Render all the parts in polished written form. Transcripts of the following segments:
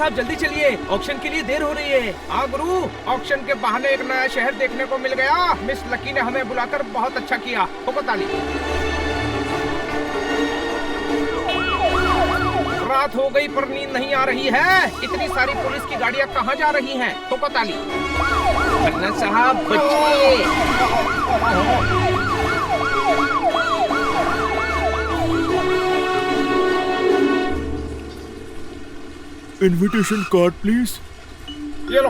साहब जल्दी चलिए, ऑक्शन के लिए देर हो रही है। हाँ गुरु, ऑक्शन के बहाने एक नया शहर देखने को मिल गया। मिस लकी ने हमें बुलाकर बहुत अच्छा किया। ठोको ताली। रात हो गई पर नींद नहीं आ रही है। इतनी सारी पुलिस की गाड़ियाँ कहाँ जा रही हैं? ठोको ताली। खन्ना साहब बचिए। Invitation card please. ये लो।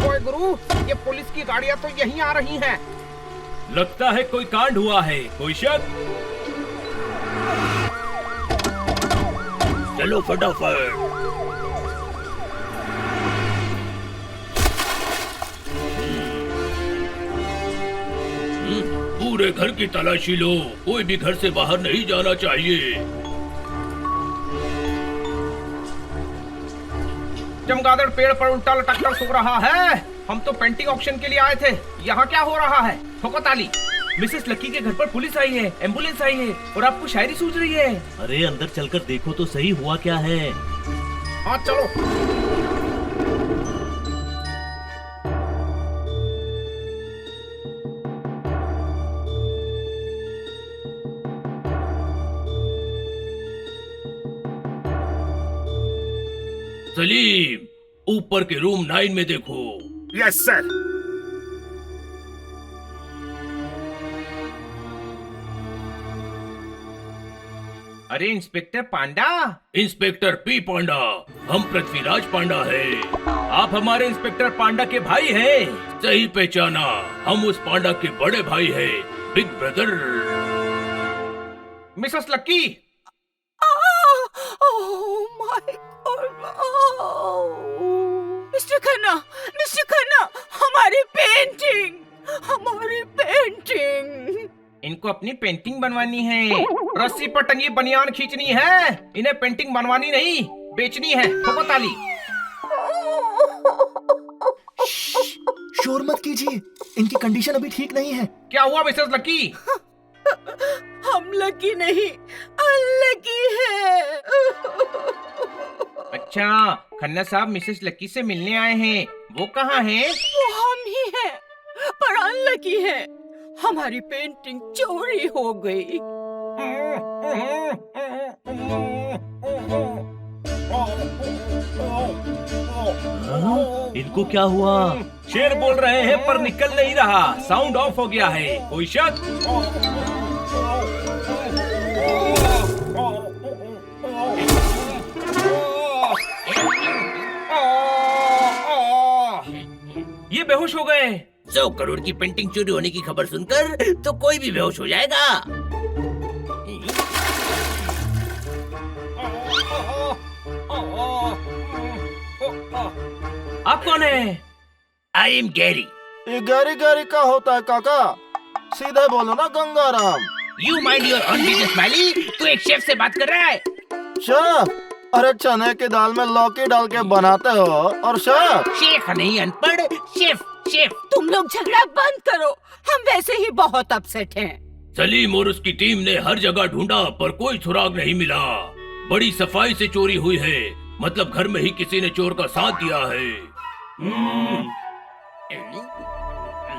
ओए गुरु, ये पुलिस की गाड़ियां तो यहीं आ रही हैं। लगता है कोई कांड हुआ है। कोई शक? चलो फटाफट। पूरे घर की तलाशी लो, कोई भी घर से बाहर नहीं जाना चाहिए। चमगादड़ पेड़ पर उल्टा लटक कर सो रहा है। हम तो पेंटिंग ऑक्शन के लिए आए थे, यहाँ क्या हो रहा है? ठोको ताली। मिसेस लकी के घर पर पुलिस आई है, एम्बुलेंस आई है और आपको शायरी सूझ रही है। अरे अंदर चलकर देखो तो सही हुआ क्या है। हाँ चलो। सलीम, ऊपर के रूम 9 में देखो। Yes sir. अरे इंस्पेक्टर पांडा। इंस्पेक्टर पी पांडा, हम पृथ्वीराज पांडा है। आप हमारे इंस्पेक्टर पांडा के भाई हैं। सही पहचाना, हम उस पांडा के बड़े भाई हैं, big brother. Mrs lucky. Mister Khanna, हमारी पेंटिंग। इनको अपनी पेंटिंग बनवानी है। रस्सी पर टंगी बनियान खींचनी है। इन्हें पेंटिंग बनवानी नहीं, बेचनी है। ठोको ताली। शोर मत कीजिए, इनकी कंडीशन अभी ठीक नहीं है। क्या हुआ मिसेस लकी? हम लकी नहीं, अनलकी है। अच्छा, खन्ना साहब मिसेस लकी से मिलने आए हैं। वो कहाँ हैं? वो हम ही हैं, पर अनलकी है। हमारी पेंटिंग चोरी हो गई। इनको क्या हुआ? शेर बोल रहे हैं पर निकल नहीं रहा, साउंड ऑफ हो गया है। कोई शक? ये बेहोश हो गए। 100 करोड़ की पेंटिंग चोरी होने की खबर सुनकर तो कोई भी बेहोश हो जाएगा। आप कौन है? I am Gary. ये गैरी गैरी का होता है काका? सीधे बोलो ना Gangaram. You mind your own business मैली। तू एक शेफ से बात कर रहा है। शेफ? अरे चने की दाल में लौकी डाल के बनाते हो और शेफ? शेफ नहीं अनपढ़, शेफ शेफ। तुम लोग झगड़ा बंद करो, हम वैसे ही बहुत अपसेट हैं। सलीम और उसकी टीम ने हर जगह ढूंढा पर कोई सुराग नहीं मिला। बड़ी सफाई से चोरी हुई है, मतलब घर में ही किसी ने चोर का साथ दिया है।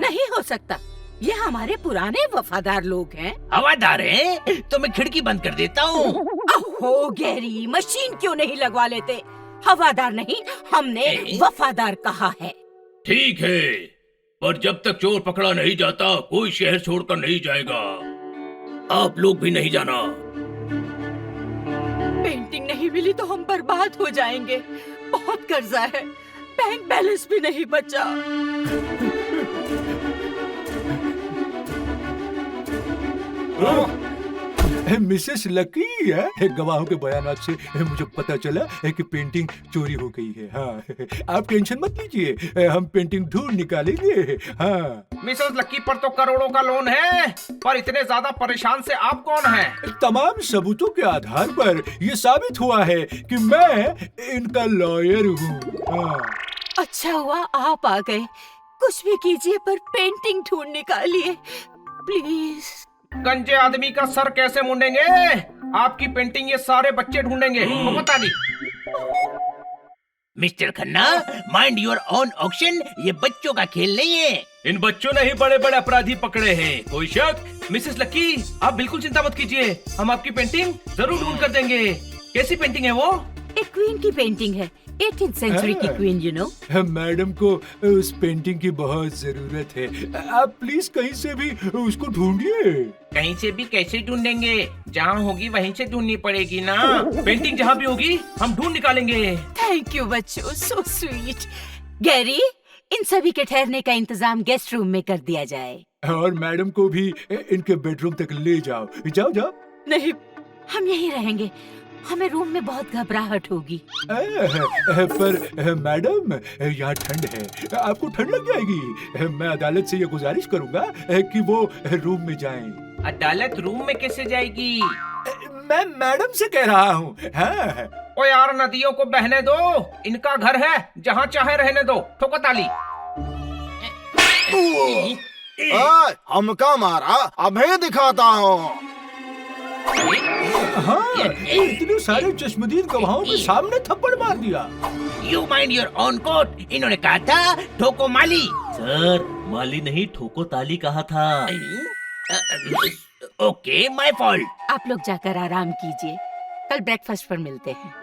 नहीं हो सकता, ये हमारे पुराने वफादार लोग हैं। हवादार हैं? तो मैं खिड़की बंद कर देता हूँ। ओहो गैरी, मशीन क्यों नहीं लगवा लेते? हवादार नहीं, हमने वफादार कहा है। ठीक है, पर जब तक चोर पकड़ा नहीं जाता कोई शहर छोड़कर नहीं जाएगा। आप लोग भी नहीं जाना। पेंटिंग नहीं मिली तो हम बर्बाद हो जाएंगे। बहुत कर्जा है, बैंक बैलेंस भी नहीं बचा। मिसेस लकी है, गवाहों के बयानात से मुझे पता चला है कि पेंटिंग चोरी हो गई है। हाँ, आप टेंशन मत लीजिए, हम पेंटिंग ढूंढ निकालेंगे। हाँ। मिसेस लकी पर तो करोड़ों का लोन है, पर इतने ज्यादा परेशान से आप कौन हैं? तमाम सबूतों के आधार पर ये साबित हुआ है कि मैं इनका लॉयर हूँ। हाँ। अच्छा हुआ आप आ गए। कुछ भी कीजिए पर पेंटिंग ढूंढ निकालिए। प्लीज। गंजे आदमी का सर कैसे मुंडेंगे? आपकी पेंटिंग ये सारे बच्चे ढूंढेंगे। ठोको ताली। Mister Khanna, mind your own auction, ये बच्चों का खेल नहीं है। इन बच्चों ने ही बड़े बड़े अपराधी पकड़े हैं, कोई शक? मिसेस लकी, आप बिल्कुल चिंता मत कीजिए, हम आपकी पेंटिंग जरूर ढूंढ कर देंगे। कैसी पेंटिंग है वो? एक क्वीन की पेंटिंग है, 18th सेंचुरी की क्वीन, यू नो। मैडम को उस पेंटिंग की बहुत जरूरत है। आप प्लीज कहीं से भी उसको ढूंढिए। कहीं से भी कैसे ढूंढेंगे? जहाँ होगी वहीं से ढूंढनी पड़ेगी ना। पेंटिंग जहाँ भी होगी हम ढूंढ निकालेंगे। थैंक यू बच्चों, सो स्वीट। गैरी, इन सभी के ठहरने का इंतजाम गेस्ट रूम में कर दिया जाए। और मैडम को भी इनके बेडरूम तक ले जाओ। जाओ जाओ। नहीं, हम यहीं रहेंगे, हमें रूम में बहुत घबराहट होगी। पर मैडम, यहाँ ठंड है, आपको ठंड लग जाएगी। मैं अदालत से ये गुजारिश करूंगा कि वो रूम में जाएं। अदालत रूम में कैसे जाएगी? मैं मैडम से कह रहा हूँ। हाँ। ओ यार, नदियों को बहने दो, इनका घर है, जहाँ चाहे रहने दो। ठोको ताली। ओए, हमका मारा, अभी दिखाता हूँ। हाँ, इतने सारे चश्मदीद गवाहों के सामने थप्पड़ मार दिया। You mind your own court, इन्होंने कहा था ठोको माली। सर, माली नहीं ठोको ताली कहा था। Okay, my fault. आप लोग जाकर आराम कीजिए, कल ब्रेकफास्ट पर मिलते हैं।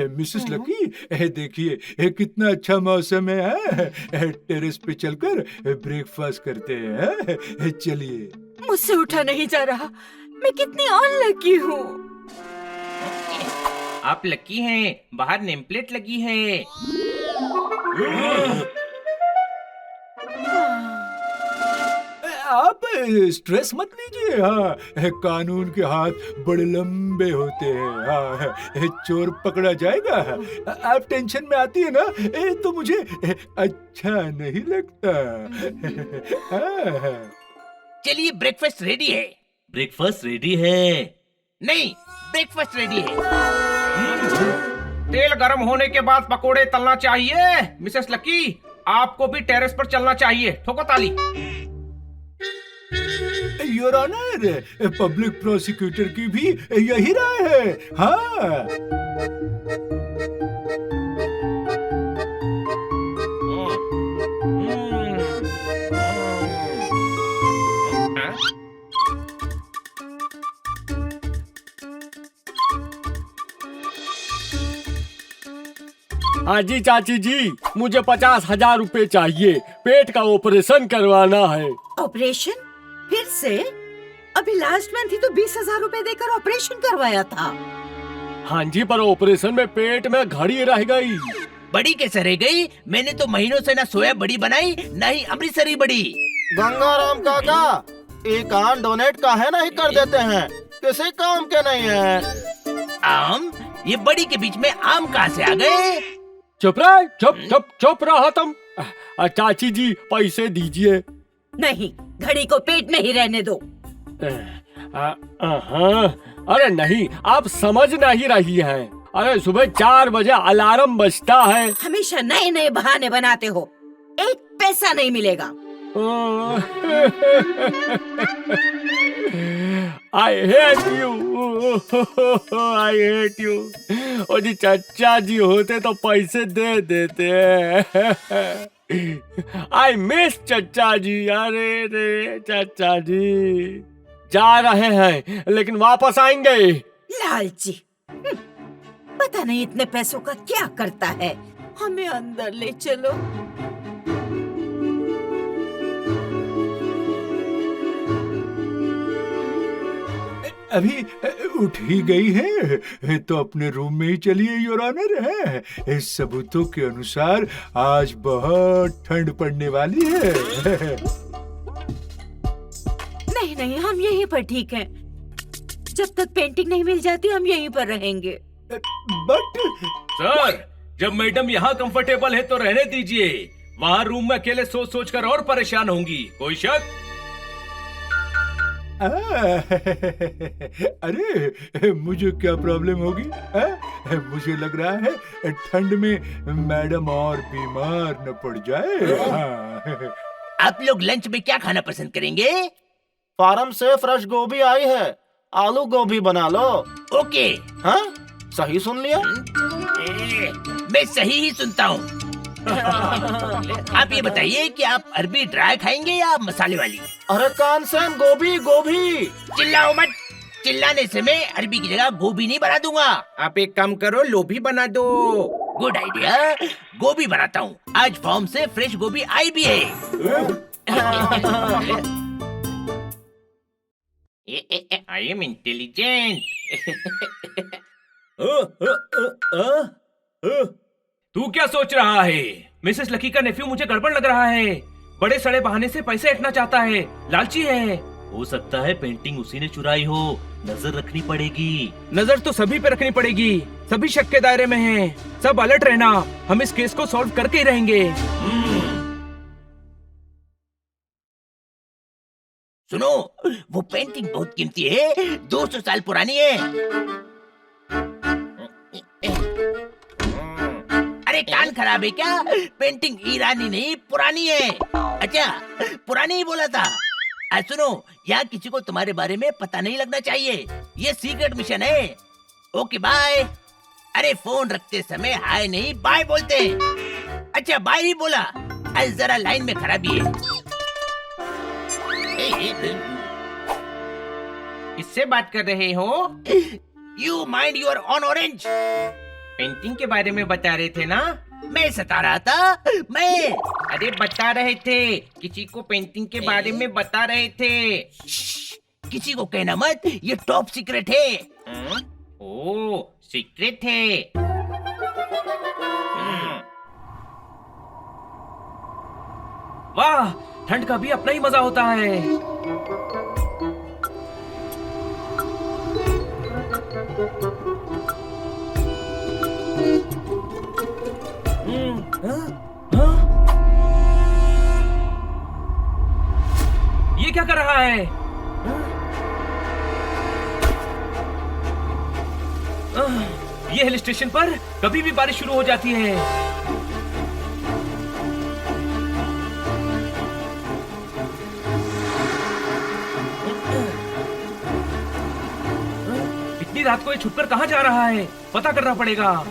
मिसेस लकी, देखिए कितना अच्छा मौसम है। टेरेस पे चलकर ब्रेकफास्ट करते हैं। चलिए। मुझसे उठा नहीं जा रहा, मैं कितनी अनलकी हूँ। आप लकी हैं, बाहर नेम प्लेट लगी है। आप स्ट्रेस मत लीजिए। हाँ, कानून के हाथ बड़े लंबे होते हैं। हाँ, चोर पकड़ा जाएगा। आप टेंशन में आती है ना, तो मुझे अच्छा नहीं लगता। हाँ। चलिए, ब्रेकफास्ट रेडी है। ब्रेकफास्ट रेडी है। नहीं, ब्रेकफास्ट रेडी है। तेल गर्म होने के बाद पकोड़े तलना चाहिए। मिसेस लकी, आपको भी टेरेस पर चलना चाहिए। ठोको ताली। योर ऑनर, पब्लिक प्रोसिक्यूटर की भी यही राय है। हाँ। हाँ जी चाची जी, मुझे 50,000 रुपए चाहिए, पेट का ऑपरेशन करवाना है। ऑपरेशन? फिर से? अभी लास्ट मंथ ही तो 20,000 रुपए देकर ऑपरेशन करवाया था। हाँ जी, पर ऑपरेशन में पेट में घड़ी रह गई। बड़ी कैसे रह गई? मैंने तो महीनों से ना सोया बड़ी बनाई, ना ही अमृतसरी बड़ी। गंगाराम काका, एक आम डोनेट काहे नहीं कर देते हैं? किसी काम के नहीं है। आम? ये बड़ी के बीच में आम कहाँ से आ गए? चुप रहे, चुप रहा तुम। चाची जी, पैसे दीजिए। नहीं, घड़ी को पेट में ही रहने दो। हाँ, अरे नहीं, आप समझ नहीं रही हैं। अरे सुबह 4 बजे अलार्म बजता है। हमेशा नए नए बहाने बनाते हो, एक पैसा नहीं मिलेगा। I hate you, I hate you। और जी चाचा जी होते तो पैसे दे देते। I miss चाचा जी। अरे रे चाचा जी, जा रहे हैं लेकिन वापस आएंगे। लालची, पता नहीं इतने पैसों का क्या करता है। हमें अंदर ले चलो। अभी उठ ही गई है तो अपने रूम में ही चलिए योर ऑनर। है इस सबूतों के अनुसार आज बहुत ठंड पड़ने वाली है। नहीं नहीं, हम यहीं पर ठीक हैं। जब तक पेंटिंग नहीं मिल जाती हम यहीं पर रहेंगे। बट सर, जब मैडम यहाँ कंफर्टेबल है तो रहने दीजिए। वहाँ रूम में अकेले सोच सोच कर और परेशान होंगी। कोई शक? अरे मुझे क्या प्रॉब्लम होगी? मुझे लग रहा है ठंड में मैडम और बीमार न पड़ जाए। हाँ। आप लोग लंच में क्या खाना पसंद करेंगे? फार्म से फ्रेश गोभी आई है, आलू गोभी बना लो। ओके। हाँ, सही सुन लिया। मैं सही ही सुनता हूँ। आप ये बताइए कि आप अरबी ड्राई खाएंगे या मसाले वाली? अरे कानसेन, गोभी गोभी। चिल्लाओ मत। चिल्लाने से मैं अरबी की जगह गोभी नहीं बना दूंगा। आप एक काम करो, लोभी बना दो। गुड आइडिया, गोभी बनाता हूँ। आज फार्म से फ्रेश गोभी आई भी है। I am intelligent. तू क्या सोच रहा है? मिसेस लकी का नेफ्यू मुझे गड़बड़ लग रहा है। बड़े सड़े बहाने से पैसे हटना चाहता है, लालची है। हो सकता है पेंटिंग उसी ने चुराई हो, नजर रखनी पड़ेगी। नजर तो सभी पे रखनी पड़ेगी, सभी शक के दायरे में हैं। सब अलर्ट रहना, हम इस केस को सॉल्व करके ही रहेंगे। सुनो, वो पेंटिंग बहुत कीमती है, 200 साल पुरानी है। अरे कान खराब है क्या? पेंटिंग ईरानी नहीं पुरानी है। अच्छा, पुरानी ही बोला था। सुनो, यहाँ किसी को तुम्हारे बारे में पता नहीं लगना चाहिए, ये सीक्रेट मिशन है। Okay bye. अरे फोन रखते समय हाय नहीं बाय बोलते हैं। अच्छा बाय ही बोला। आज जरा लाइन में खराबी है। किससे बात कर रहे हो? You mind your on orange. Painting के बारे में बता रहे थे ना? मैं सता रहा था। मैं अरे बता रहे थे, किसी को पेंटिंग के बारे में बता रहे थे। किसी को कहना मत, ये टॉप सीक्रेट है। ओ, सीक्रेट है। वाह, ठंड का भी अपना ही मजा होता है। ये क्या कर रहा है? ये हिल स्टेशन पर कभी भी बारिश शुरू हो जाती है। इतनी रात को ये छुपकर कहाँ जा रहा है? पता करना पड़ेगा।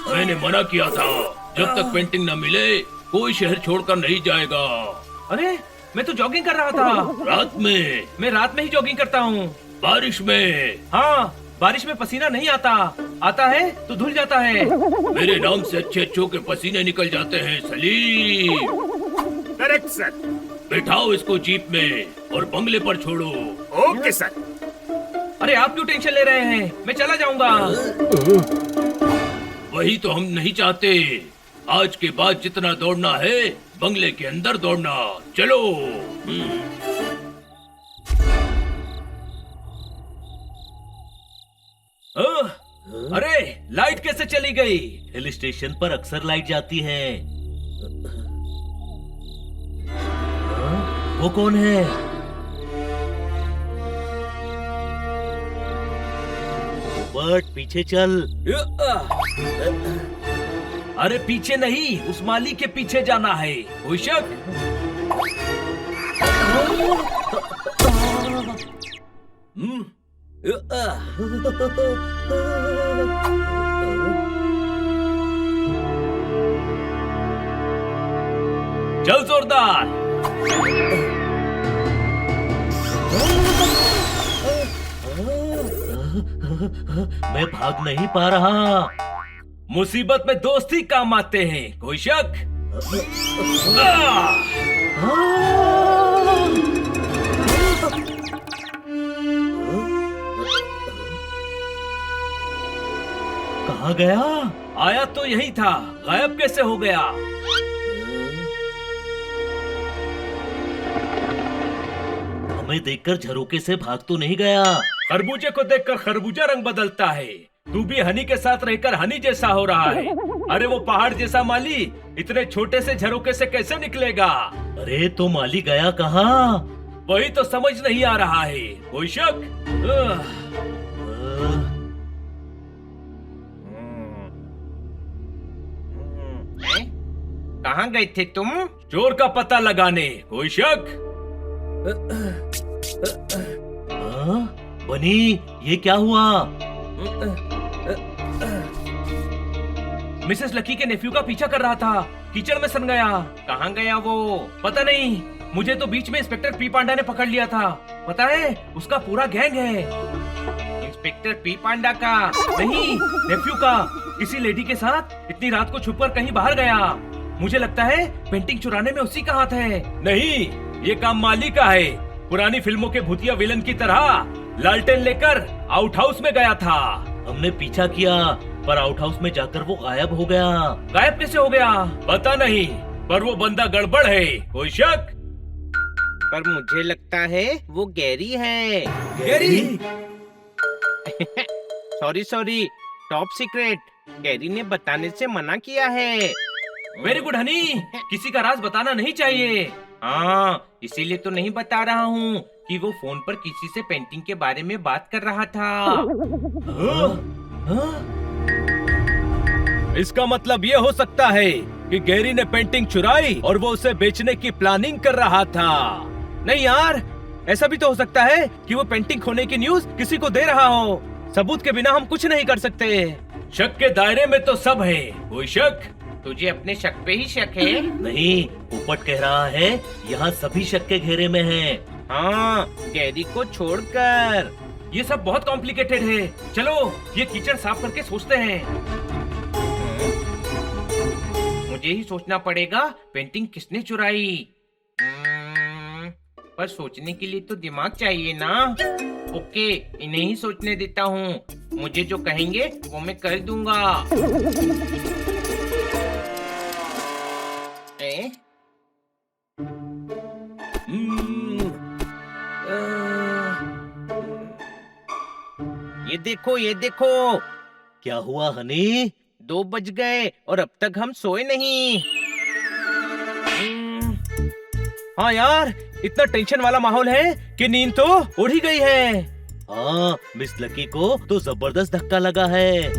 मैंने मना किया था, जब तक पेंटिंग न मिले कोई शहर छोड़कर नहीं जाएगा। अरे, मैं तो जॉगिंग कर रहा था। रात में? मैं रात में ही जॉगिंग करता हूँ। बारिश में? हाँ, बारिश में पसीना नहीं आता, आता है तो धुल जाता है। मेरे नाम से अच्छे अच्छों के पसीने निकल जाते हैं सलीम। Correct sir. बिठाओ इसको जीप में और बंगले पर छोड़ो। Okay sir. अरे आप क्यों टेंशन ले रहे हैं? मैं चला जाऊंगा। वही तो हम नहीं चाहते। आज के बाद जितना दौड़ना है बंगले के अंदर दौड़ना। चलो। अरे लाइट कैसे चली गई? हिल स्टेशन पर अक्सर लाइट जाती है। वो कौन है? बट पीछे चल। अरे पीछे नहीं, उस माली के पीछे जाना है। कोई शक? चल जोरदार। मैं भाग नहीं पा रहा। मुसीबत में दोस्त ही काम आते हैं। कोई शक? कहाँ गया? आया तो यही था, गायब कैसे हो गया? हमें देखकर झरोके से भाग तो नहीं गया? खरबूजे को देखकर खरबूजा रंग बदलता है। तू भी हनी के साथ रहकर हनी जैसा हो रहा है। अरे वो पहाड़ जैसा माली इतने छोटे से झरोके से कैसे निकलेगा? अरे तो माली गया कहाँ? वही तो समझ नहीं आ रहा है। कोई शक? कहाँ गए थे तुम? चोर का पता लगाने। कोई शक? बनी, ये क्या हुआ? मिसेस लकी के नेफ्यू का पीछा कर रहा था, कीचड़ में सन गया। कहाँ गया वो? पता नहीं। मुझे तो बीच में इंस्पेक्टर पी पांडा ने पकड़ लिया था। पता है, उसका पूरा गैंग है। इंस्पेक्टर पी पांडा का नहीं, नेफ्यू का। किसी लेडी के साथ इतनी रात को छुपकर कहीं बाहर गया। मुझे लगता है पेंटिंग चुराने में उसी का हाथ है। नहीं, ये काम माली का है। पुरानी फिल्मों के भूतिया विलन की तरह लालटेन लेकर आउट हाउस में गया था। हमने पीछा किया पर आउट हाउस में जाकर वो गायब हो गया। गायब कैसे हो गया? पता नहीं, पर वो बंदा गड़बड़ है। कोई शक? पर मुझे लगता है वो गैरी है। Gary? Sorry, top secret. Gary ने बताने से मना किया है। वेरी गुड हनी, किसी का राज बताना नहीं चाहिए। हाँ, इसीलिए तो नहीं बता रहा हूँ कि वो फोन पर किसी से पेंटिंग के बारे में बात कर रहा था। इसका मतलब ये हो सकता है कि गैरी ने पेंटिंग चुराई और वो उसे बेचने की प्लानिंग कर रहा था। नहीं यार, ऐसा भी तो हो सकता है कि वो पेंटिंग खोने की न्यूज किसी को दे रहा हो। सबूत के बिना हम कुछ नहीं कर सकते। शक के दायरे में तो सब है। कोई शक? तुझे अपने शक पे ही शक है? नहीं, पोपट कह रहा है यहाँ सभी शक के घेरे में हैं। हाँ, गैरी को छोड़कर। ये सब बहुत कॉम्प्लिकेटेड है। चलो ये कीचड़ साफ करके सोचते हैं। मुझे ही सोचना पड़ेगा पेंटिंग किसने चुराई। पर सोचने के लिए तो दिमाग चाहिए ना। ओके, इन्हें ही सोचने देता हूँ। मुझे जो कहेंगे वो मैं कर दूंगा। ये देखो। क्या हुआ हनी? 2 बज गए और अब तक हम सोए नहीं। हाँ यार, इतना टेंशन वाला माहौल है कि नींद तो उड़ ही गई है। हाँ, मिस लकी को तो जबरदस्त धक्का लगा है।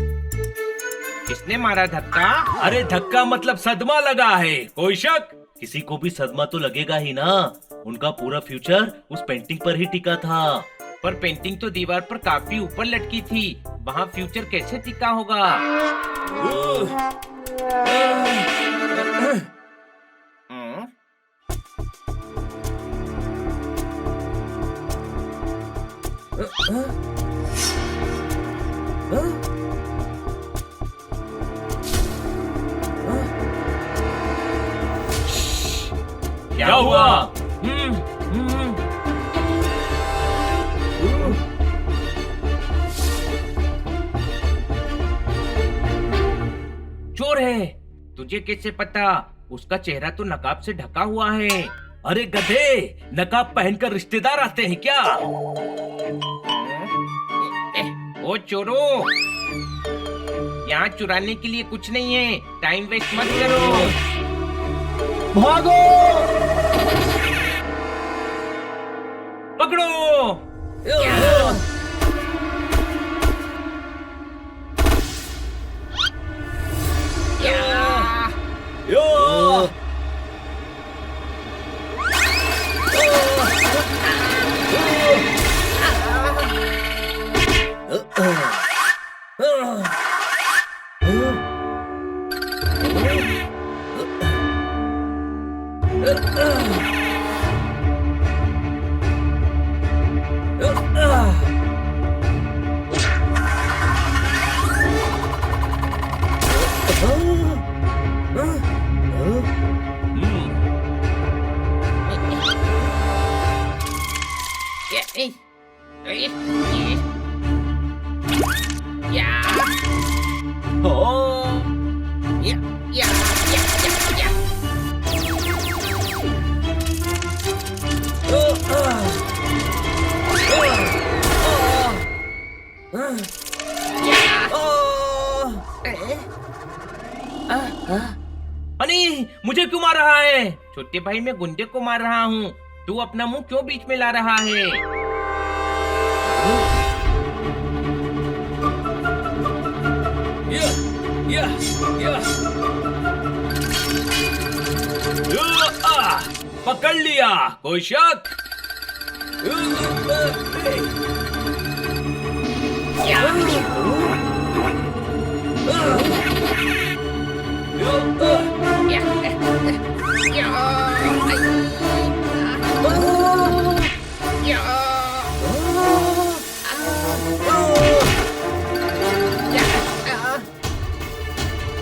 किसने मारा धक्का? अरे धक्का मतलब सदमा लगा है। कोई शक? किसी को भी सदमा तो लगेगा ही ना। उनका पूरा फ्यूचर उस पेंटिंग पर ही टिका था। पर पेंटिंग तो दीवार पर काफी ऊपर लटकी थी, वहाँ फ्यूचर कैसे टिका होगा? क्या हुआ? चोर है। तुझे कैसे पता? उसका चेहरा तो नकाब से ढका हुआ है। अरे गधे, नकाब पहनकर रिश्तेदार आते हैं क्या? ओ चोरों, यहाँ चुराने के लिए कुछ नहीं है। टाइम वेस्ट मत करो। भागो! पकड़ो! अनी, मुझे क्यों मार रहा है? छोटे भाई, मैं गुंडे को मार रहा हूँ। तू अपना मुंह क्यों बीच में ला रहा है? पकड़ लिया, कोई शक?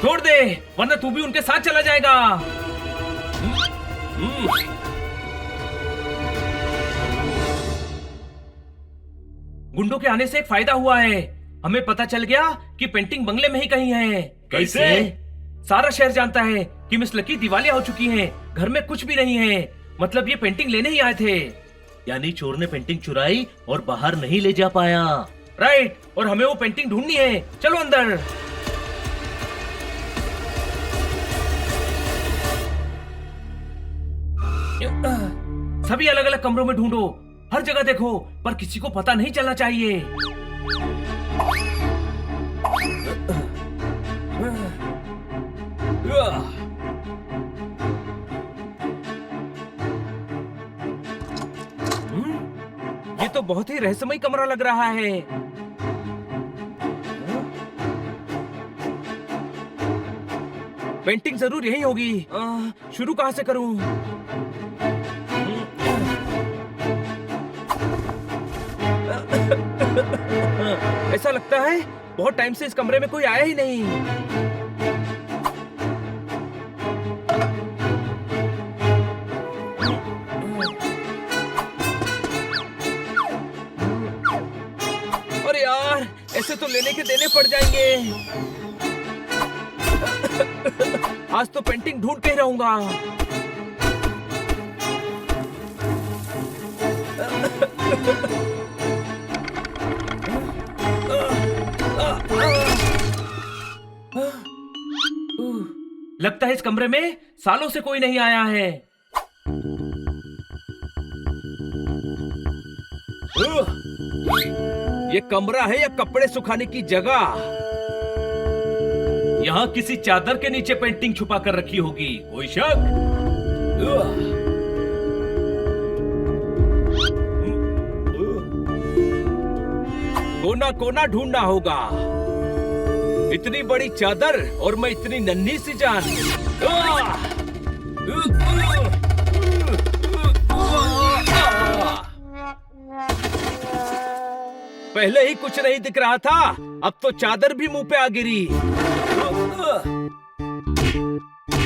छोड़ दे, वरना तू भी उनके साथ चला जाएगा। गुंडों के आने से एक फायदा हुआ है। हमें पता चल गया कि पेंटिंग बंगले में ही कहीं है। कैसे? सारा शहर जानता है कि मिस लकी दिवालिया हो चुकी हैं। घर में कुछ भी नहीं है। मतलब ये पेंटिंग लेने ही आए थे। यानी चोर ने पेंटिंग चुराई और बाहर नहीं ले जा पाया। राइट, और हमें वो पेंटिंग ढूंढनी है। चलो अंदर। सभी अलग अलग कमरों में ढूंढो, हर जगह देखो, पर किसी को पता नहीं चलना चाहिए। ये तो बहुत ही रहस्यमय कमरा लग रहा है। पेंटिंग जरूर यही होगी। शुरू कहां से करूं? ऐसा लगता है बहुत टाइम से इस कमरे में कोई आया ही नहीं। अरे यार, ऐसे तो लेने के देने पड़ जाएंगे। आज तो पेंटिंग ढूंढ के ही रहूंगा। लगता है इस कमरे में सालों से कोई नहीं आया है। ये कमरा है या कपड़े सुखाने की जगह? यहाँ किसी चादर के नीचे पेंटिंग छुपा कर रखी होगी। कोई शक? कोना कोना ढूंढना होगा। इतनी बड़ी चादर और मैं इतनी नन्ही सी जान। पहले ही कुछ नहीं दिख रहा था, अब तो चादर भी मुंह पे आ गिरी।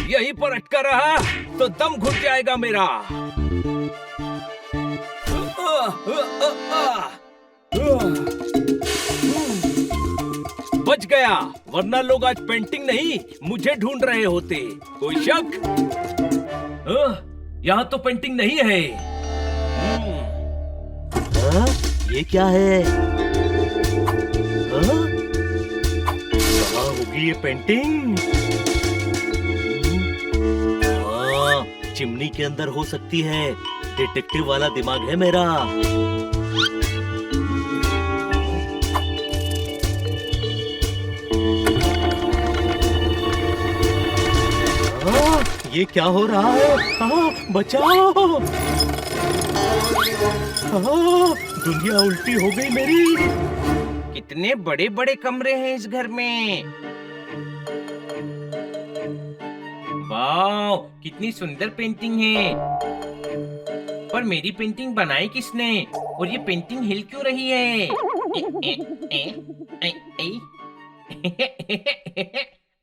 यहीं पर अटका रहा तो दम घुट जाएगा मेरा। बच गया, वरना लोग आज पेंटिंग नहीं मुझे ढूंढ रहे होते। कोई शक? यहाँ तो पेंटिंग नहीं है। ये क्या है? कहाँ होगी ये पेंटिंग? हाँ, चिमनी के अंदर हो सकती है। डिटेक्टिव वाला दिमाग है मेरा। ये क्या हो रहा है? बचाओ! दुनिया उल्टी हो गई मेरी। कितने बड़े बड़े कमरे हैं इस घर में। वाह, कितनी सुंदर पेंटिंग है। पर मेरी पेंटिंग बनाई किसने? और ये पेंटिंग हिल क्यों रही है?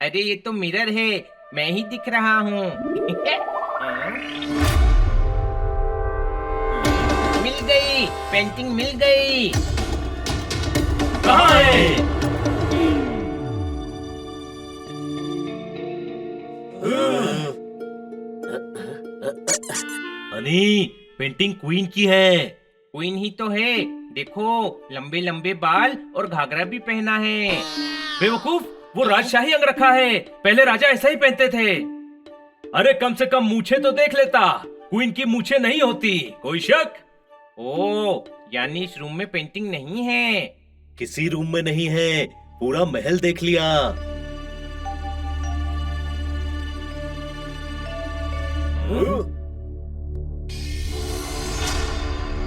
अरे ये तो मिरर है, मैं ही दिख रहा हूँ। मिल गई, पेंटिंग मिल गई। कहाँ है? अनी, पेंटिंग क्वीन की है। क्वीन ही तो है, देखो लंबे लंबे बाल और घाघरा भी पहना है। बेवकूफ, वो राजशाही अंग रखा है, पहले राजा ऐसा ही पहनते थे। अरे कम से कम मूछें तो देख लेता, क्वीन की मूछें नहीं होती। कोई शक? ओ, यानी इस रूम में पेंटिंग नहीं है। किसी रूम में नहीं है, पूरा महल देख लिया।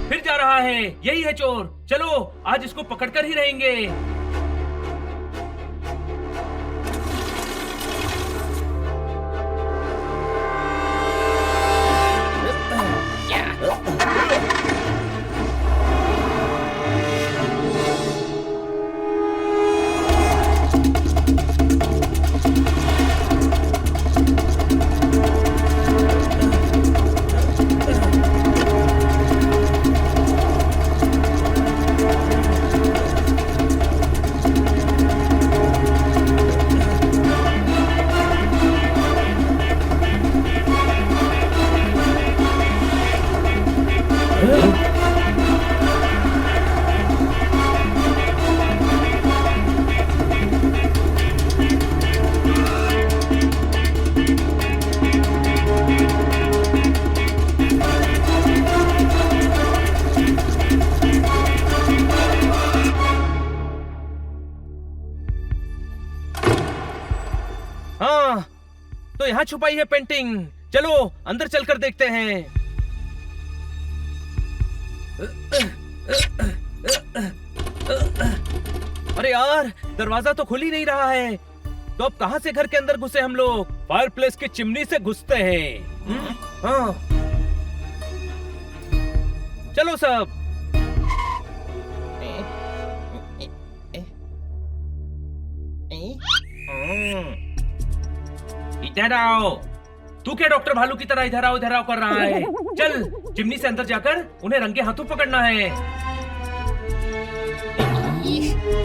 फिर जा रहा है, यही है चोर। चलो आज इसको पकड़कर ही रहेंगे। हाँ, तो यहाँ छुपाई है पेंटिंग। चलो अंदर चलकर देखते हैं। अरे यार, दरवाजा तो खुल ही नहीं रहा है। तो अब कहाँ से घर के अंदर घुसे हम लोग? फायरप्लेस की चिमनी से घुसते हैं। हाँ, चलो सब। इधर आओ। तू क्या डॉक्टर भालू की तरह इधर आओ कर रहा है? चल चिमनी से अंदर जाकर उन्हें रंगे हाथों पकड़ना है।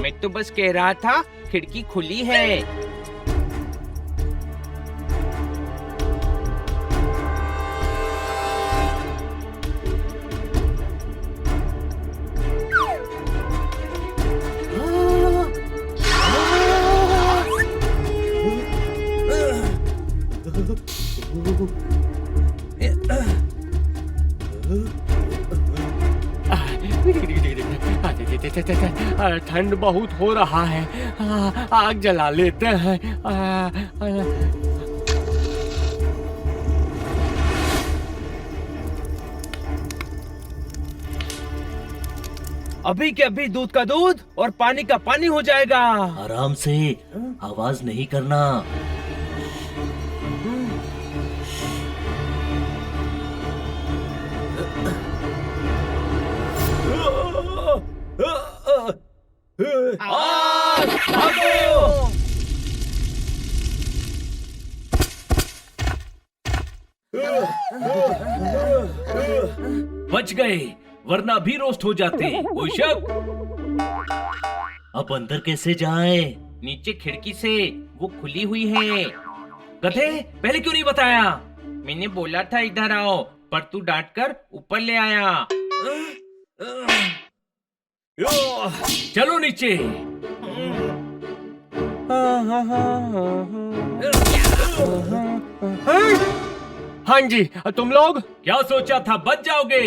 मैं तो बस कह रहा था खिड़की खुली है। ठंड बहुत हो रहा है, आग जला लेते हैं। अभी के अभी दूध का दूध और पानी का पानी हो जाएगा। आराम से, आवाज नहीं करना। बच गए, वरना भी रोस्ट हो जाते। कोई शक? अब अंदर कैसे जाए? नीचे खिड़की से, वो खुली हुई है। गधे, पहले क्यों नहीं बताया? मैंने बोला था इधर आओ, पर तू डांट कर ऊपर ले आया। चलो नीचे। हाँ जी, तुम लोग? क्या सोचा था बच जाओगे?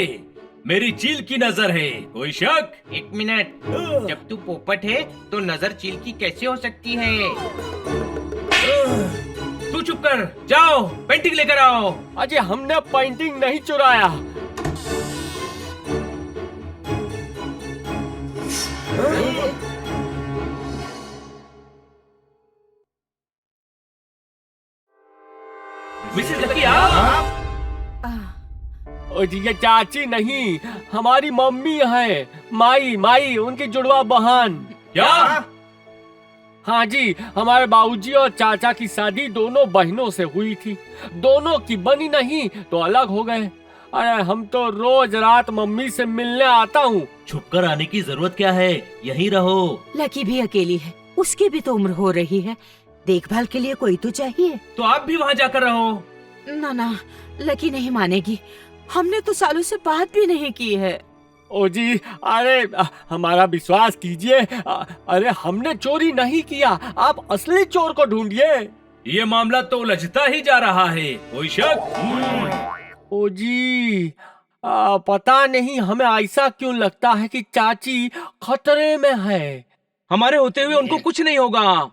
मेरी चील की नजर है। कोई शक? एक मिनट, जब तू पोपट है तो नजर चील की कैसे हो सकती है? तू चुप कर, जाओ पेंटिंग लेकर आओ। अजय, हमने पेंटिंग नहीं चुराया। मिसेस लकी आप? ये चाची नहीं, हमारी मम्मी है। माई, उनकी जुड़वा बहन। क्या? हाँ जी, हमारे बाबूजी और चाचा की शादी दोनों बहनों से हुई थी। दोनों की बनी नहीं तो अलग हो गए। अरे हम तो रोज रात मम्मी से मिलने आता हूँ। छुपकर आने की जरूरत क्या है, यहीं रहो। लकी भी अकेली है, उसकी भी तो उम्र हो रही है, देखभाल के लिए कोई तो चाहिए। तो आप भी वहाँ जाकर रहो। ना, लकी नहीं मानेगी। हमने तो सालों से बात भी नहीं की है। ओ जी, अरे हमारा विश्वास कीजिए, अरे हमने चोरी नहीं किया, आप असली चोर को ढूंढिए। ये मामला तो उलझता ही जा रहा है, कोई शक? ओ जी, पता नहीं हमें ऐसा क्यों लगता है कि चाची खतरे में है। हमारे होते हुए उनको कुछ नहीं होगा।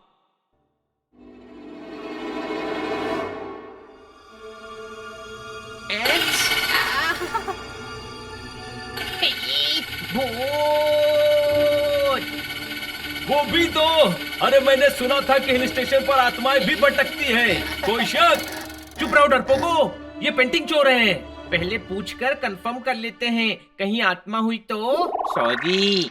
वो भी तो, अरे मैंने सुना था कि हिल स्टेशन पर आत्माएं भी भटकती हैं। कोई शक? चुप रहो डरपोको, ये पेंटिंग चोर है। पहले पूछकर कंफर्म कर लेते हैं, कहीं आत्मा हुई तो। सॉरी।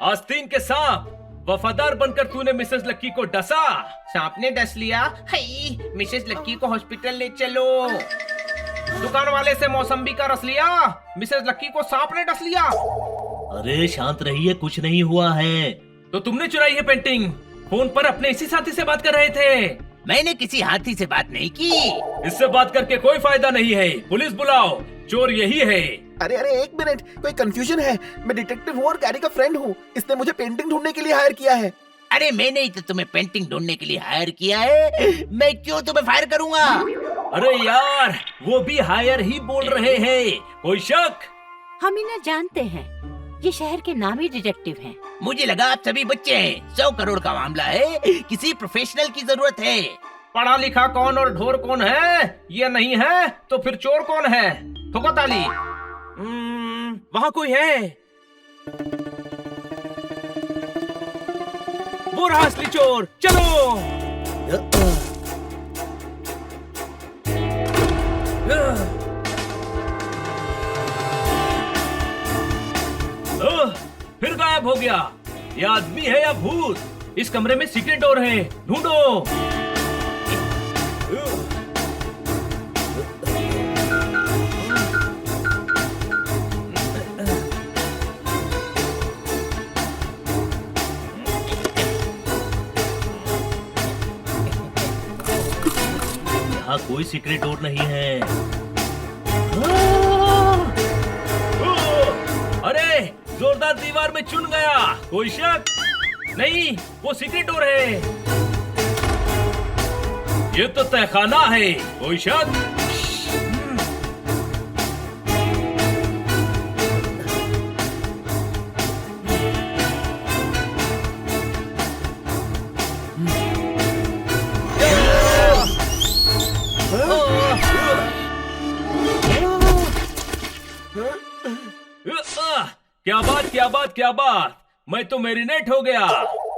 आस्तीन के सांप, वफादार बनकर तूने मिसेस लक्की को डसा। सांप ने डस लिया? हाय, मिसेस लक्की को हॉस्पिटल ले चलो। दुकान वाले से मौसम्बी का रस लिया, मिसेस लक्की को सांप ने डस लिया। अरे शांत रहिए, कुछ नहीं हुआ है। तो तुमने चुराई है पेंटिंग? फोन पर अपने इसी साथी से बात कर रहे थे। मैंने किसी हाथी से बात नहीं की। इससे बात करके कोई फायदा नहीं है, पुलिस बुलाओ, चोर यही है। अरे एक मिनट, कोई कंफ्यूजन है। मैं डिटेक्टिव हूँ और गैरी का फ्रेंड हूँ। इसने मुझे पेंटिंग ढूंढने के लिए हायर किया है। अरे मैंने ही तो तुम्हें पेंटिंग ढूंढने के लिए हायर किया है, मैं क्यों तुम्हें फायर करूंगा? अरे यार, वो भी हायर ही बोल रहे हैं, कोई शक? हम इन्हें जानते हैं, ये शहर के नामी डिटेक्टिव हैं। मुझे लगा आप सभी बच्चे हैं। 100 करोड़ का मामला है, किसी प्रोफेशनल की जरूरत है। पढ़ा लिखा कौन और ढोर कौन है? ये नहीं है तो फिर चोर कौन है? ठोको ताली। वहाँ कोई है? वो रहा असली चोर, चलो। फिर गायब हो गया। ये आदमी है या भूत? इस कमरे में सीक्रेट डोर है, ढूंढो। यहाँ कोई सीक्रेट डोर नहीं है। अरे जोरदार दीवार में चुन गया, कोई शक? नहीं, वो सीक्रेट डोर है। ये तो तहखाना है, कोई शक? क्या बात, क्या बात, क्या बात, मैं तो मैरिनेट हो गया।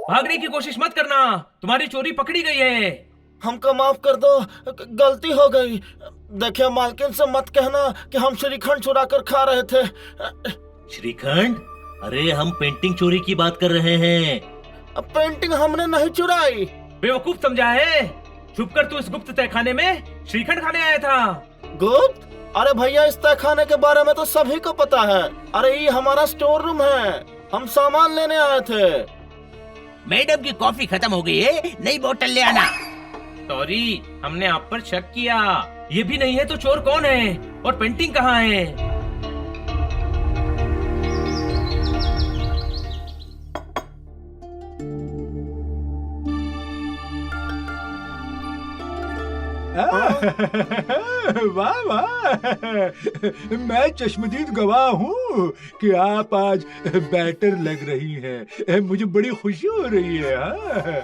भागने की कोशिश मत करना, तुम्हारी चोरी पकड़ी गई है। हमको माफ कर दो, गलती हो गई। देखिए मालकिन से मत कहना कि हम श्रीखंड चुरा कर खा रहे थे। श्रीखंड? अरे हम पेंटिंग चोरी की बात कर रहे हैं। पेंटिंग हमने नहीं चुराई। बेवकूफ समझा है? छुपकर तू इस गुप्त तहखाने में श्रीखंड खाने आया था। गुप्त? अरे भैया, इस तहखाने के बारे में तो सभी को पता है। अरे ये हमारा स्टोर रूम है, हम सामान लेने आए थे। मैडम की कॉफी खत्म हो गई है, नई बोतल ले आना। सॉरी, हमने आप पर शक किया। ये भी नहीं है तो चोर कौन है? और पेंटिंग कहाँ है? वाह वाह, मैं चश्मदीद गवाह हूँ कि आप आज बेटर लग रही हैं। मुझे बड़ी खुशी हो रही है।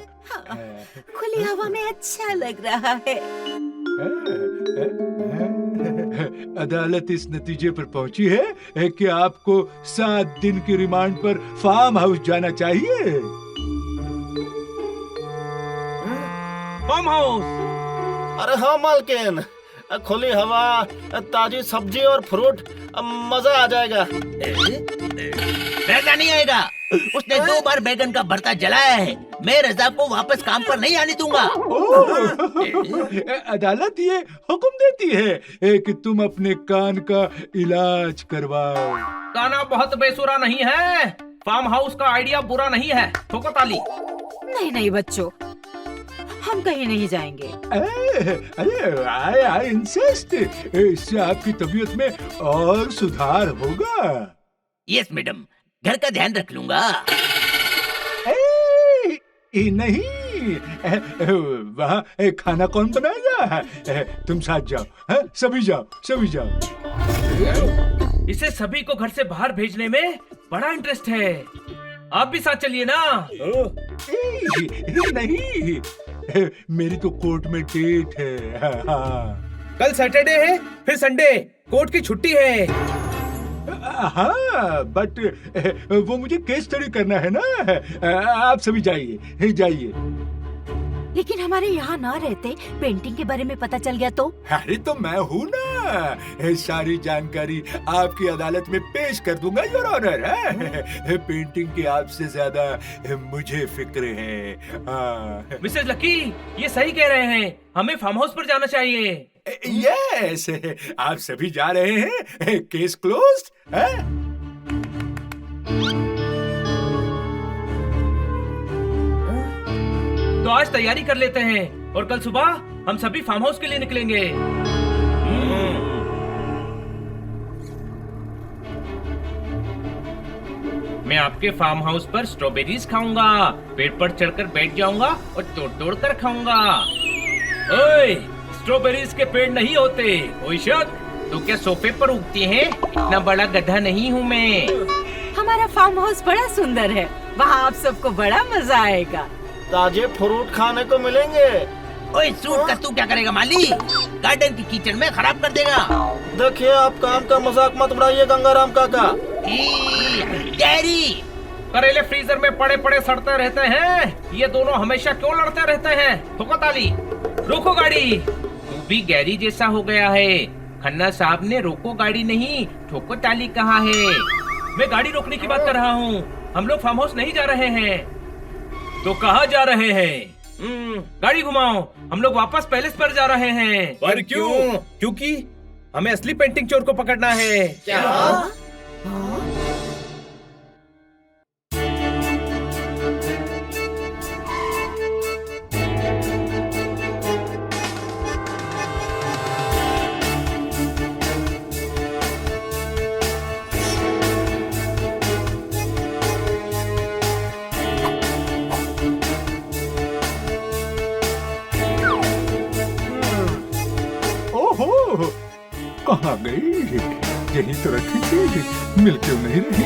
खुली हवा में अच्छा लग रहा है। अदालत इस नतीजे पर पहुंची है कि आपको 7 दिन की रिमांड पर फार्म हाउस जाना चाहिए। Farm house? अरे हाँ मालकिन, खुली हवा, ताजी सब्जी और फ्रूट, मजा आ जाएगा। रजा नहीं आएगा। उसने 2 बार बैगन का भरता जलाया है। मैं रजा को वापस काम पर नहीं आने दूंगा। अदालत ये हुक्म देती है कि तुम अपने कान का इलाज करवाओ। गाना बहुत बेसुरा नहीं है। फार्म हाउस का आइडिया बुरा नहीं है। ठोको ताली। नहीं नहीं बच्चों, हम कहीं नहीं जाएंगे। अरे आई इंसिस्ट, इससे आपकी तबीयत में और सुधार होगा। यस मैडम, घर का ध्यान रख लूंगा। नहीं, वहाँ खाना कौन बनाएगा? तुम साथ जाओ। सभी जाओ। इसे सभी को घर से बाहर भेजने में बड़ा इंटरेस्ट है। आप भी साथ चलिए ना। नहीं, मेरी तो कोर्ट में डेट है। कल सैटरडे है, फिर संडे, कोर्ट की छुट्टी है। हाँ, बट वो मुझे केस स्टडी करना है ना। आप सभी जाइए। लेकिन हमारे यहाँ ना रहते पेंटिंग के बारे में पता चल गया तो? अरे तो मैं हूँ ना, सारी जानकारी आपकी अदालत में पेश कर दूंगा योर ऑनर। पेंटिंग की आपसे ज्यादा मुझे फिक्र है। हाँ। मिसेस लकी ये सही कह रहे हैं, हमें फार्म हाउस पर जाना चाहिए। यस, आप सभी जा रहे हैं। केस क्लोज्ड है। तो आज तैयारी कर लेते हैं और कल सुबह हम सभी फार्म हाउस के लिए निकलेंगे। मैं आपके फार्म हाउस पर स्ट्रॉबेरीज खाऊंगा, पेड़ पर चढ़कर बैठ जाऊंगा और तोड़ कर खाऊंगा। ओए, स्ट्रॉबेरीज के पेड़ नहीं होते, कोई शक? तो क्या सोफे पर उगती हैं? इतना बड़ा गधा नहीं हूँ मैं। हमारा फार्म हाउस बड़ा सुंदर है, वहाँ आप सबको बड़ा मजा आएगा। ताजे फ्रूट खाने को मिलेंगे। ओए सूट का तू क्या करेगा माली? गार्डन की कीचड़ में खराब कर देगा। देखिए, आप काम का मजाक मत उड़ाइए गंगाराम काका। गैरी, करेले फ्रीजर में पड़े पड़े सड़ते रहते हैं। ये दोनों हमेशा क्यों लड़ते रहते हैं? ठोको ताली। रोको गाड़ी। तू भी गैरी जैसा हो गया है। खन्ना साहब ने रोको गाड़ी नहीं, ठोको ताली कहा है। मैं गाड़ी रोकने की बात कर रहा हूँ। हम लोग फार्म हाउस नहीं जा रहे हैं। तो कहाँ जा रहे हैं? गाड़ी घुमाओ, हम लोग वापस पैलेस पर जा रहे हैं। पर क्यों? क्योंकि हमें असली पेंटिंग चोर को पकड़ना है। क्या? कहाँ गई? यही तो रखी थी, मिल क्यों नहीं रही?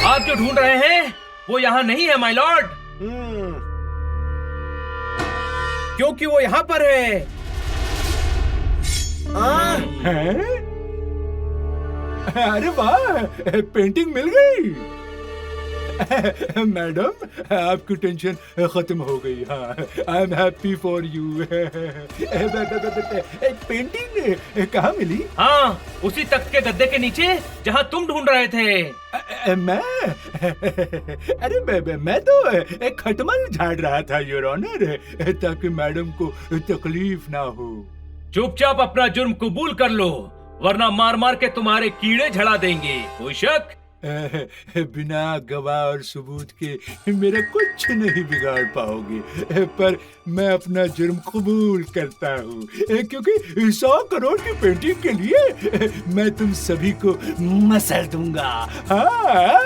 आप जो ढूंढ रहे हैं वो यहाँ नहीं है माय लॉर्ड। क्योंकि वो यहाँ पर है। हैं? अरे वाह, पेंटिंग मिल गई। मैडम, आपकी टेंशन खत्म हो गई। हाँ, I am happy for you. Painting कहाँ मिली? हाँ, उसी तख्त के गद्दे के नीचे जहाँ तुम ढूंढ रहे थे। मैं तो एक खटमल झाड़ रहा था योर ऑनर, ताकि मैडम को तकलीफ ना हो। चुपचाप अपना जुर्म कबूल कर लो, वरना मार मार के तुम्हारे कीड़े झड़ा देंगे। कोई शक? बिना गवाह और सबूत के मेरा कुछ नहीं बिगाड़ पाओगे, पर मैं अपना जुर्म कबूल करता हूँ, क्योंकि 100 करोड़ की पेंटिंग के लिए मैं तुम सभी को मसल दूंगा। हाँ।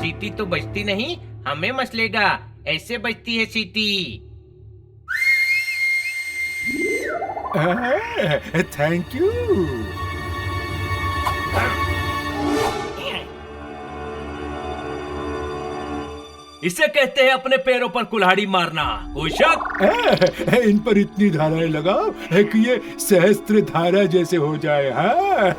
सीटी तो बजती नहीं, हमें मसलेगा। ऐसे बजती है सीटी। Thank you. इसे कहते हैं अपने पैरों पर कुल्हाड़ी मारना। कोई शक? इन पर इतनी धाराएं लगाओ कि ये सहस्त्र धारा जैसे हो जाए। हाँ।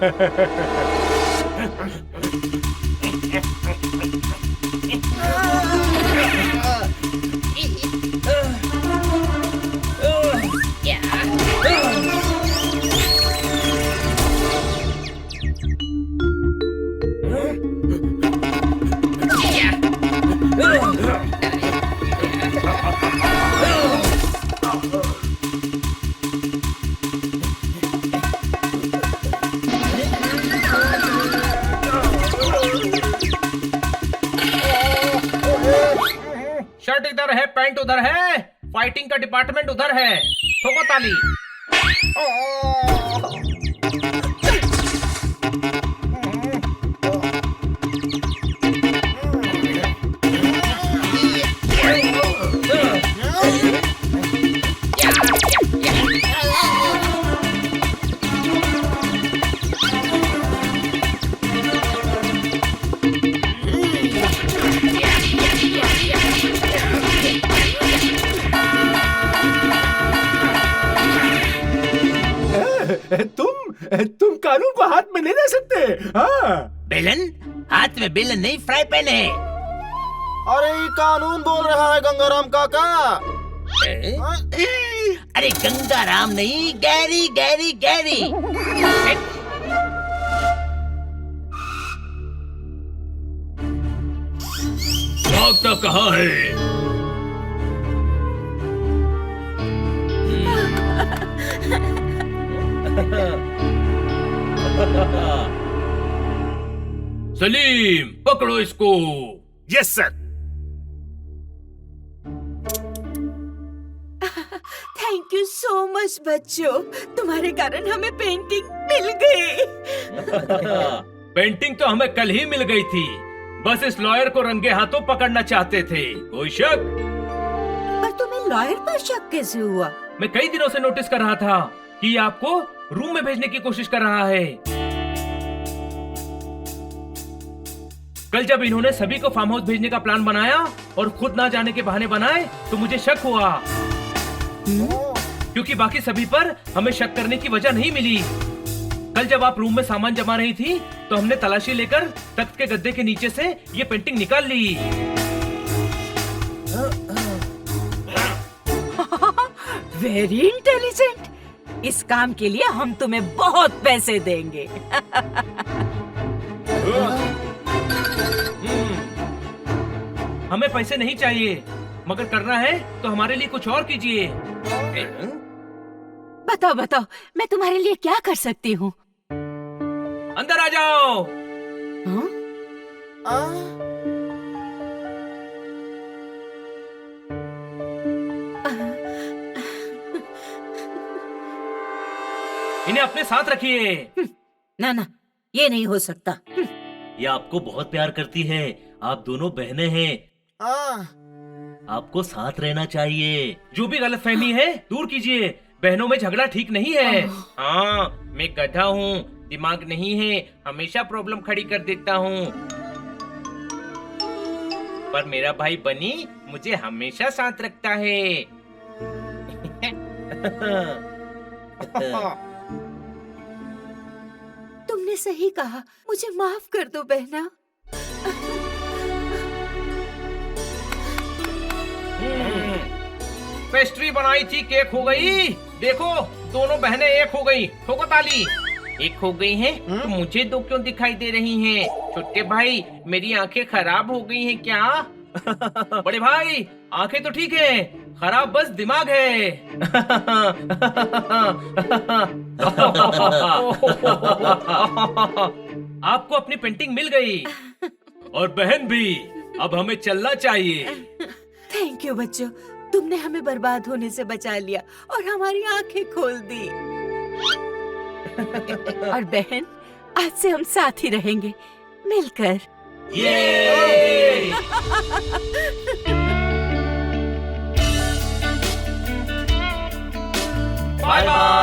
शर्ट इधर है, पैंट उधर है, फाइटिंग का डिपार्टमेंट उधर है। ठोको ताली। तुम कानून को हाथ में नहीं ले सकते। हाँ बेलन? हाथ में बेलन नहीं, फ्राई पैन है। अरे ये कानून बोल रहा है गंगाराम काका। अरे गंगाराम नहीं, गैरी गैरी गैरी। भागता कहाँ है? सलीम, पकड़ो इसको। Yes sir. Thank you so much बच्चों, तुम्हारे कारण हमें पेंटिंग मिल गई। पेंटिंग तो हमें कल ही मिल गई थी, बस इस लॉयर को रंगे हाथों पकड़ना चाहते थे। कोई शक? पर तुम्हें लॉयर पर शक कैसे हुआ? मैं कई दिनों से नोटिस कर रहा था कि ये आपको रूम में भेजने की कोशिश कर रहा है। कल जब इन्होंने सभी को फार्म हाउस भेजने का प्लान बनाया और खुद ना जाने के बहाने बनाए तो मुझे शक हुआ, क्योंकि बाकी सभी पर हमें शक करने की वजह नहीं मिली। कल जब आप रूम में सामान जमा रही थी तो हमने तलाशी लेकर तख्त के गद्दे के नीचे से ये पेंटिंग निकाल ली। Very intelligent. इस काम के लिए हम तुम्हें बहुत पैसे देंगे। हमें पैसे नहीं चाहिए, मगर करना है तो हमारे लिए कुछ और कीजिए। बताओ बताओ, मैं तुम्हारे लिए क्या कर सकती हूँ? अंदर आ जाओ। हाँ? इन्हें अपने साथ रखिए। ना ना, ये नहीं हो सकता। ये आपको बहुत प्यार करती है, आप दोनों बहनें हैं, आपको साथ रहना चाहिए। जो भी गलतफहमी है दूर कीजिए, बहनों में झगड़ा ठीक नहीं है। हाँ, मैं गधा हूँ, दिमाग नहीं है, हमेशा प्रॉब्लम खड़ी कर देता हूँ। पर मेरा भाई बनी मुझे हमेशा साथ रखता है। तुमने सही कहा, मुझे माफ कर दो बहना। पेस्ट्री बनाई थी, केक हो गई। देखो, दोनों बहनें एक हो गई। ठोको ताली। एक हो गई हैं, तो मुझे दो क्यों दिखाई दे रही हैं? छोटे भाई, मेरी आंखें खराब हो गई हैं क्या? बड़े भाई, आंखें तो ठीक है, खराब बस दिमाग है। आपको अपनी पेंटिंग मिल गई और बहन भी। अब हमें चलना चाहिए। थैंक यू बच्चों, तुमने हमें बर्बाद होने से बचा लिया और हमारी आंखें खोल दी। और बहन, आज से हम साथ ही रहेंगे, मिलकर। ये बाय बाय।